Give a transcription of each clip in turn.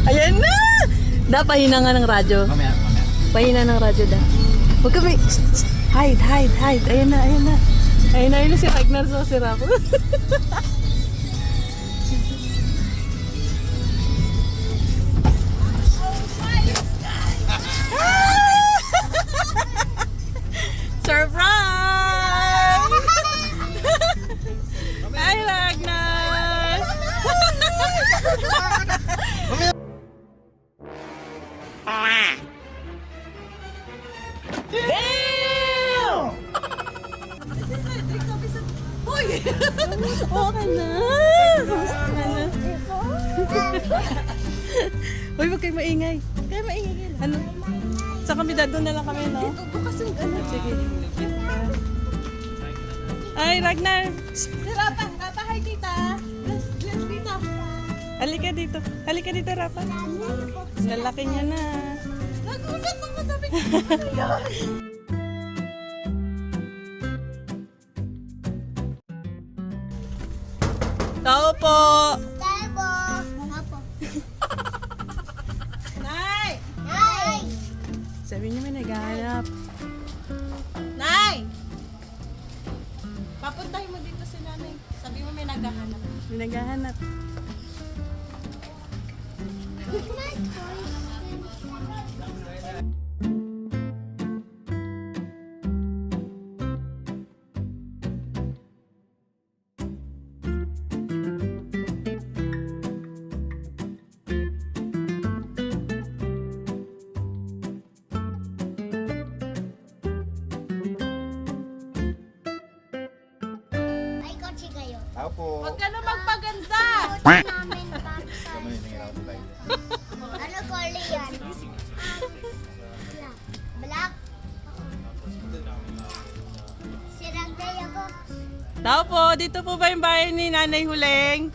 Ayan na! Da, pahina nga ng radyo. Mamaya. Pahina ng radyo da. Huwag kami. Hide. Ayan na. Ayun na si Ragnar sa sira ko. Surprise! Hi, Ragnar! Okay na. Kamusta ka na? Uy, wag kayo maingay. Ano? Sa kami doon na lang kami, no? Dito, bukas yung ano. Sige. Ay, Ragnar. Si Rapa, hi tita. Let's dito. Halika dito, Rapa. Lalaki niya na. Nagulat ako sabi ko. Tao po. Nay! Sabi niya may naghahanap. Nay! Papuntahin mo dito si nanay. Sabi mo may naghahanap. May naghahanap. Tao po. Huwag ka na magpaganda! Namin para sa Kami nangyayari sa tayo. ano color yan? Black. Siragday ako. Tao po, dito po ba yung bahay ni Nanay Huleng?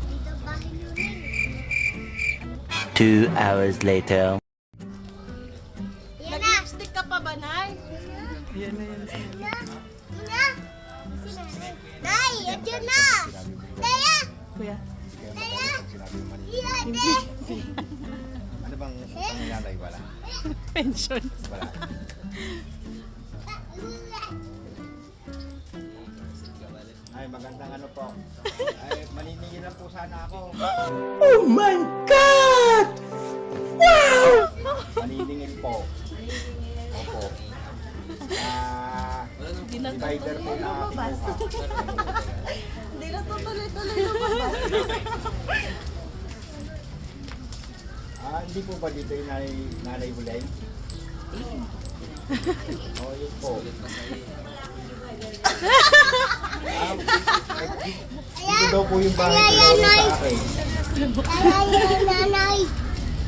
Dito ba hinuling? 2 hours later. Yan na. Nag-lipstick ka pa ba, Nay? Yan na. Na. Nay, ito na. Daya. Kuya. Daya. Sinabi mo mali. Yan Hindi. na. Ano bang nangyayari? Wala. Pension. Wala. Ay, magandang ano po. Ay, maniningin lang po sana ako. Oh my God! Maniningin po. Opo. Divider po na kinuha. Hindi na tutuloy-tuloy lumabas. Hindi po ba dito yung nanay Huleng? Oo, yun po. Dito daw po yung bahay ko sa akin. Nanay.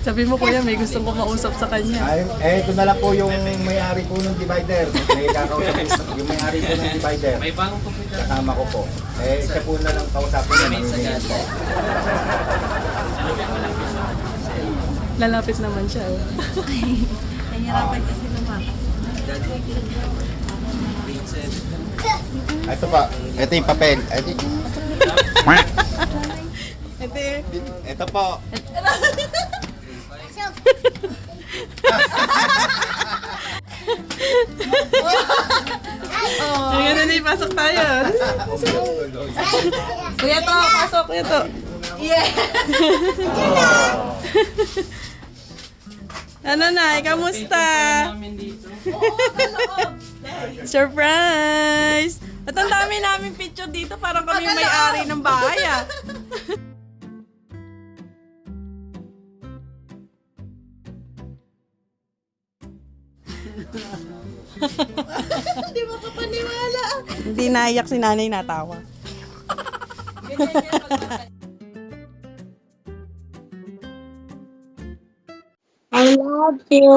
Sabi mo kuya, may gusto ko mausap sa kanya. Ay, ito na lang po yung may-ari po ng divider. May kakausap yung may-ari po ng divider. May bagong computer. Kasama ko po. Siya po na lang kausapin na mamimingin po. Lalapit naman siya. Oh. Nahihirapan kasi lumakas. Ito pa. Ito yung papel. Ito po. Ay, ganun na ipasok tayo. Kuya to, pasok. Kuya to. Yeah! Ano na, kamusta? Namin dito. Surprise! At ang dami namin picture dito, parang kami may-ari ng bahay ah. Hindi mo ka paniwala. Hindi naiyak si nanay, natawa. Ganyan yan pag I love you!